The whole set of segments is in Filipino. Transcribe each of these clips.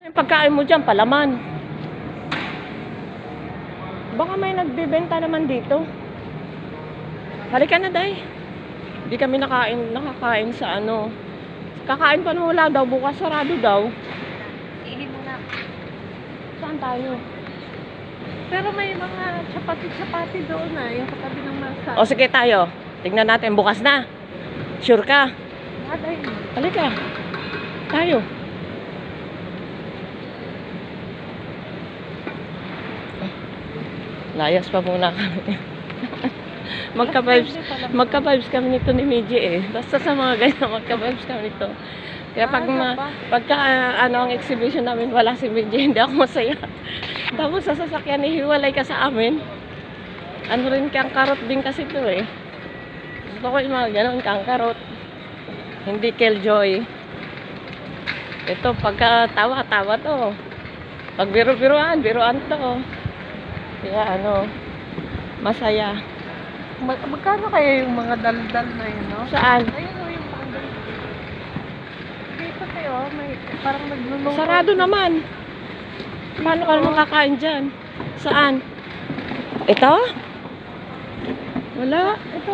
Yung pagkain mo dyan, palaman. Baka may nagbibenta naman dito. Halika na, day. Hindi kami nakakain sa ano. Kakain pa naman, wala daw. Bukas sarado daw. Ihin mo na. Saan tayo? Pero may mga chapati doon na, yung katabi ng masa. O sige tayo. Tingnan natin, bukas na. Sure ka? Aday. Halika. Tayo. Layas pa muna kami. Magka-vibes kami nito ni Miji eh. Basta sa mga ganyan, magka-vibes kami nito. Kaya pagka ano ang exhibition namin, wala si Miji, hindi ako masaya. Tapos sa sasakyan, hiwalay ka sa amin. Ano rin kang karot din kasi ito eh. Gusto ko yung mga ganon, kang karot. Hindi killjoy. Ito, pagka tawa-tawa to. Pag biruan to. Kaya ano, masaya. Magkano kaya yung mga daldal na yun, no? Saan? Ayun o yung mga daldal. Dito kayo, may parang naglulong. Sarado naman. Paano ka naman kakain dyan? Saan? Ito? Wala. Ito.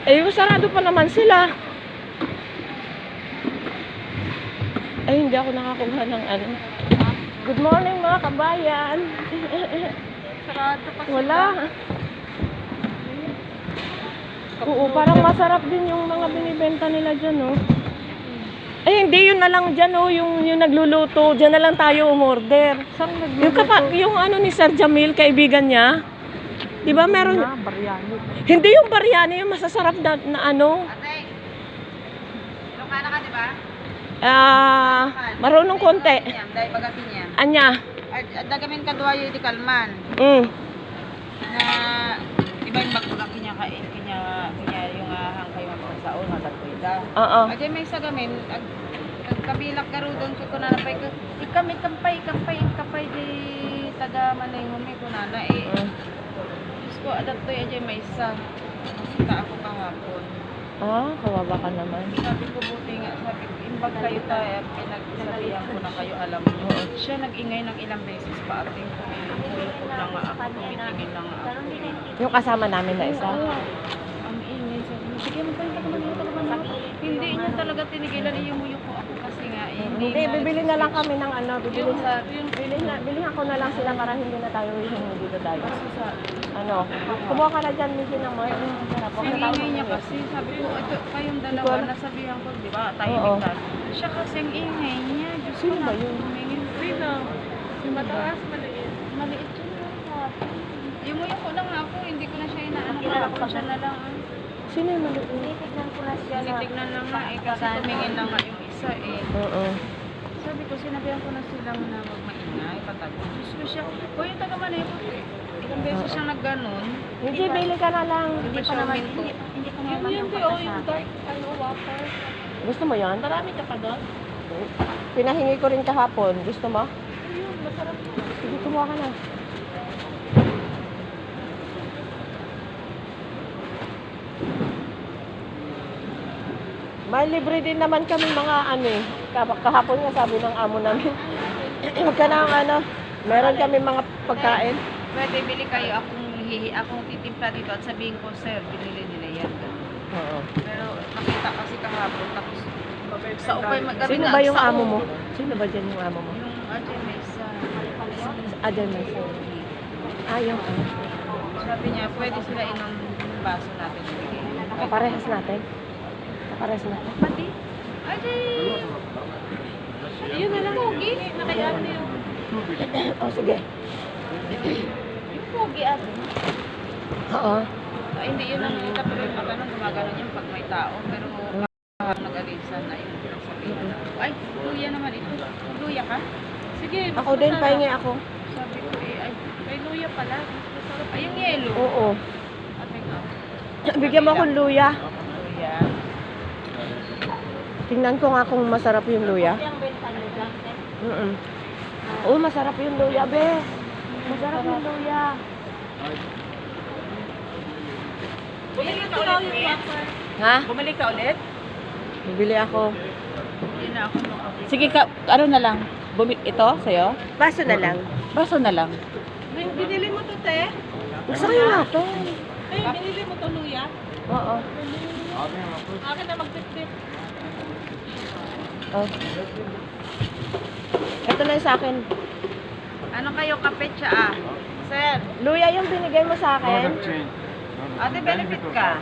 Eh, sarado pa naman sila. Ay, hindi ako nakakuha ng ano. Good morning mga kabayan. Sarado pa sila. Wala. Oo, parang masarap din yung mga binibenta nila dyan, oh. Ay, hindi, yun na lang dyan, oh, yung nagluluto. Dyan na lang tayo umorder. Saan nagluluto? Yung ano ni Sir Jamil, kaibigan niya. Di ba meron? Biryani. Hindi yung biryani, yung masasarap na ano. Ate, Ilocana ka, di ba? Marunong konti. Dahil bagatin niya. Anya? Dagamin ka duwayo di kalman. Na, di ba yung bakbak niya kain, kanya yung hangkay magpasaon, matagpida. Oo. Ate, may sagamin, kabilak ka ro doon ko na napay ka. Ikampay di taga manayngumi ko na na eh. Diyos ko, adat to yung may isa. Masita ako kahapon. Kawawa ka naman. Sabi ko buti nga, sabi ko, imbag kayo tayo, pinagsabihan ko na kayo alam mo. Siya nag-ingay ng ilang beses pa ating kumulukot lang nga ako, tumitingin lang nga ako. Yung kasama namin na isa. Ang ingay, sabi mo, sige mo pa yung hindi niya talaga tinigilan, iyumuyok ko ako kasi nga. Hindi, bibili na lang kami ng ano, bilihan ko na lang sila para hindi na tayo hihingi dito tayo. Ano, kumuha ka na dyan, medyo ng mga sarap. Ang ingay niya kasi, sabi ko, ito kayong dalawa, nasabihan ko, di ba, tayo bigtan. Siya kasi ang ingay niya, Diyos ko na, tumingin. Sino? Yung mataas, maliit. Maliit yun lang. Yumuyok ko lang ako, hindi ko na siya inaanak, ako siya na lang. Sino yung maliit? Tinitignan ko na siya. Tinitignan lang nga eh, kasi tumingin lang nga yung isa eh. Oo. Sabi ko, sinabihan ko na silang na wag maingay, patago. Diyos ko siya, o yung taga Manaypo, ilang beses siyang nagganon. Hindi, bili ka na lang. Hindi pa naman, hindi pa naman yung dark, water. Gusto mo yan? Marami ka pa doon? Pinahingi ko rin kahapon. Gusto mo? Ayun, masarap mo. Sige, kumuha ka na. May libre din naman kami mga ano eh. Kahapon nga sabi ng amo namin. Huwag ka na ano. Meron kami mga pagkain. Pwede bili kayo, akong titimpla dito at sabihin ko, sir, binili nila yan. Oo. Pero nakita kasi kahapon, tapos sa upay magabi Sino na, ba yung sa amo mo? Sino ba dyan yung amo mo? Yung Ajay Mesa. Adel Mesa. Yung amo. Sabi niya, pwede sila inom baso natin. Kaparehas natin. Kaparehas natin. Pati? Ajay! Yun na lang. Pogi? Nakayaan na yun. Sige. Yung pogi ate. Oo. Ay, hindi yun ang nakita, pero yung pagkanon, gumagano yan pag may tao. Pero nag-alisan na yun. Sabihin. Ay, luya naman ito. Luya ka? Sige. Ako din, pahingi ako. Sabi ko ay, may luya pala. Masarap. Ay, yung yellow. Oo. Ate nga. Bigyan mo akong luya. Luya. Tingnan ko nga kung masarap yung luya. Oo, masarap yung luya, be. Masarap yung luya. Bumili ka ulit, Ha? Bumili ka ulit? Bibili ako. Hindi na ako. Sige, ano na lang? Ito, sa'yo? Baso na lang. Baso na lang. Binili mo to, te? Gusto ko yung nato. Ay, binili mo to, luya? Oo. Akin na magtitip. Oh. Ito na yung sa akin. Ano kayo, kape siya Sir, Luya yung binigay mo sa akin. ate benefit ka?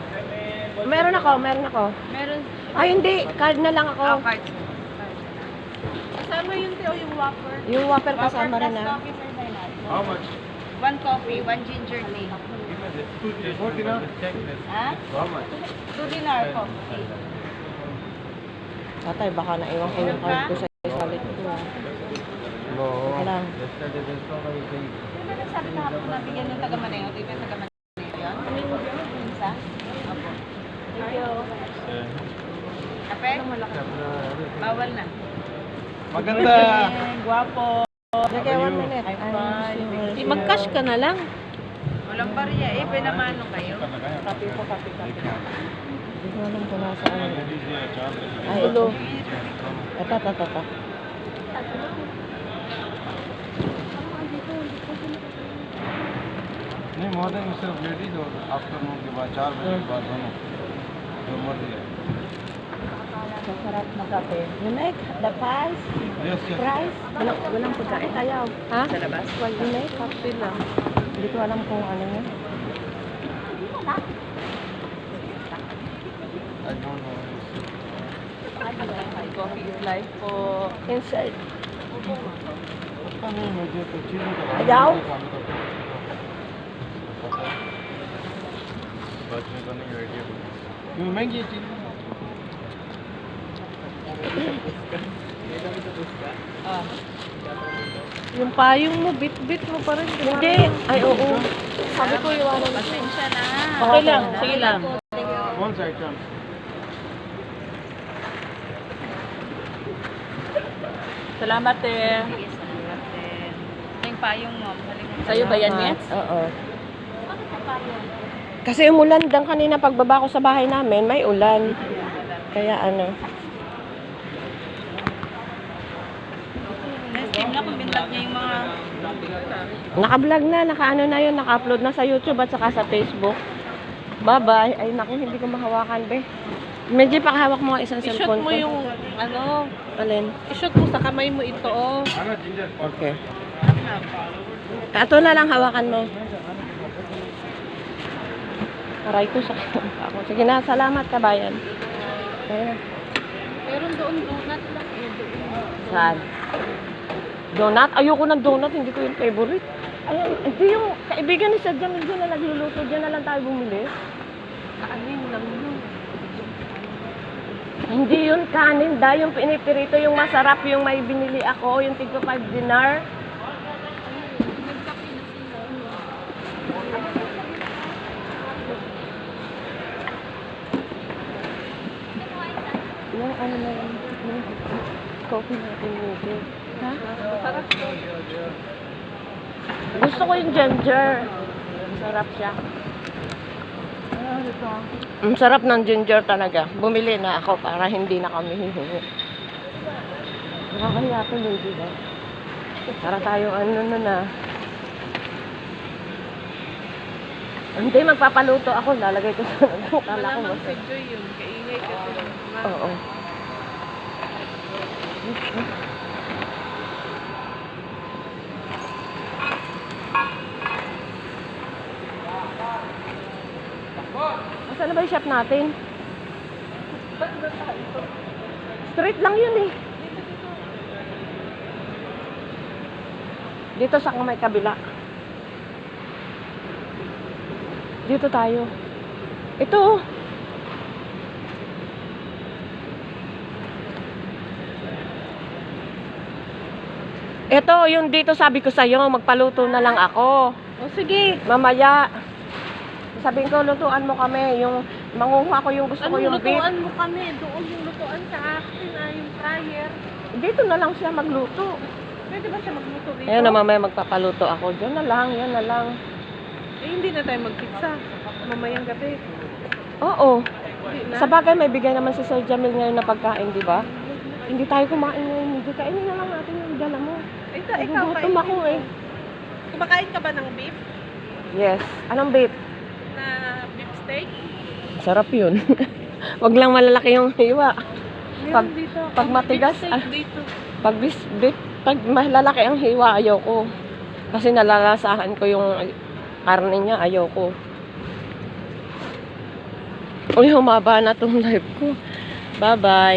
Meron ako. Meron. Ay, hindi. Card na lang ako. Cards. Kasama yun, te, o yung whopper? Yung whopper kasama rin plus na. coffee, sir, 900. How much? 1 coffee, 1 ginger tea. 2 dinar? Ha? How much? 2 dinar coffee. Tatay, baka naiwan ko yung card ko sa salit ko. No. Sige lang. Yesterday there's no way they... Di ba nagsabi na ako na bigyan ng taga-Maneo? Di ba yung taga-Maneo yun? Isa? Opo. Thank you. Kape? Bawal na. Maganda! Guwapo. Sige, 1 minute. Ay, bye. Mag-cash ka na lang. Walang barya eh. Pinamano kayo? Kape po, kape. Hindi ko alam kung nasa ano. Ay, ito. Ito. नहीं मॉर्निंग में सिर्फ लेडीज और आफ्टरनून के बाद 4 बजे के बाद दोनों जो मर्जी है Masarap na kape. You make the price? Yes yes Price? Walang pagkain. Ayaw. Ha? Sa labas? You make kape lang. Hindi ko alam kung ano yun. I don't know Coffee is life po. Inside. पता नहीं मुझे तो चीज़ों का जाओ। बाद में करने की आइडिया क्यों महंगी है चीज़ Yung payong mo, bit-bit mo pa rin. Hindi. Ay, oo. Sabi ko iwanan mo. Pasensya na. Okay lang. Sige lang. कौन सा item Salamat, eh. Sige, salamat din. Yung payong mo. Sa'yo ba yan, Mets? Oo. Kasi umulan lang kanina pagbaba ko sa bahay namin, may ulan. Kaya ano. Next time na kung binlog niya yung mga... Naka-vlog na, naka-ano na yun, naka-upload na sa YouTube at saka sa Facebook. Bye-bye. Ay naku, hindi ko mahawakan, be. Medyo pakahawak mo ang isang I-shoot cellphone mo ko. yung, ano, Alin? i-shoot mo sa kamay mo ito, oh. आना ginger Okay. Ito na lang hawakan mo. Aray ko sa ako. Sige na, salamat kabayan. Kaya. Meron doon donut lang. Saan? Donut? Ayoko ng donut, hindi ko yung favorite. Ayan, hindi yung kaibigan ni Sir Jamil dyan na nagluluto. Dyan na lang tayo bumili. Kaanin lang yun. Hindi yun kanin, yung pinipirito, yung masarap, yung may binili ako, yung tigpa 5 dinar. Yung ano na yun, yung coffee natin yun. Ha? Gusto ko yung ginger. Sarap siya. Ang sarap ng ginger talaga. Bumili na ako para hindi na kami hihingi. Nakakaya tuloy, diba? Para tayo ano na. Hindi, magpapaluto ako. Lalagay ko sa kala ko. Malamang si Joy yun. Kaingay kasi ng mga... Oo. Saan na ba yung shop natin? Straight lang yun eh. Dito sa may kabila. Dito tayo. Ito oh. Ito, yung dito sabi ko sa'yo, magpaluto na lang ako. O sige. Mamaya. Sabihin ko, lutuan mo kami. Yung manguha ko yung gusto ko Anong yung beef. lutuan mo kami? Doon yung lutuan sa akin, yung fryer. Dito na lang siya magluto. Pwede ba siya magluto dito? Ayan na, mamaya magpapaluto ako. Diyan na lang, yan na lang. Eh, hindi na tayo magpizza. Mamayang gabi. Oo. Hindi na. Sa bagay, may bigay naman si Sir Jamil ngayon na pagkain, di ba? Hindi tayo kumain ngayon. Hindi kainin na lang natin yung dala mo. ikaw Nagugutom ako eh. Kumakain ka ba ng beef? Yes. Anong beef? Na beef steak? Sarap yun. Wag lang malalaki yung hiwa. Pag- Meron dito. pag matigas, Beef steak dito. Pag malalaki ang hiwa, ayoko. Kasi nalalasahan ko yung karne niya, ayoko. Uy, humaba na tong live ko. Bye-bye.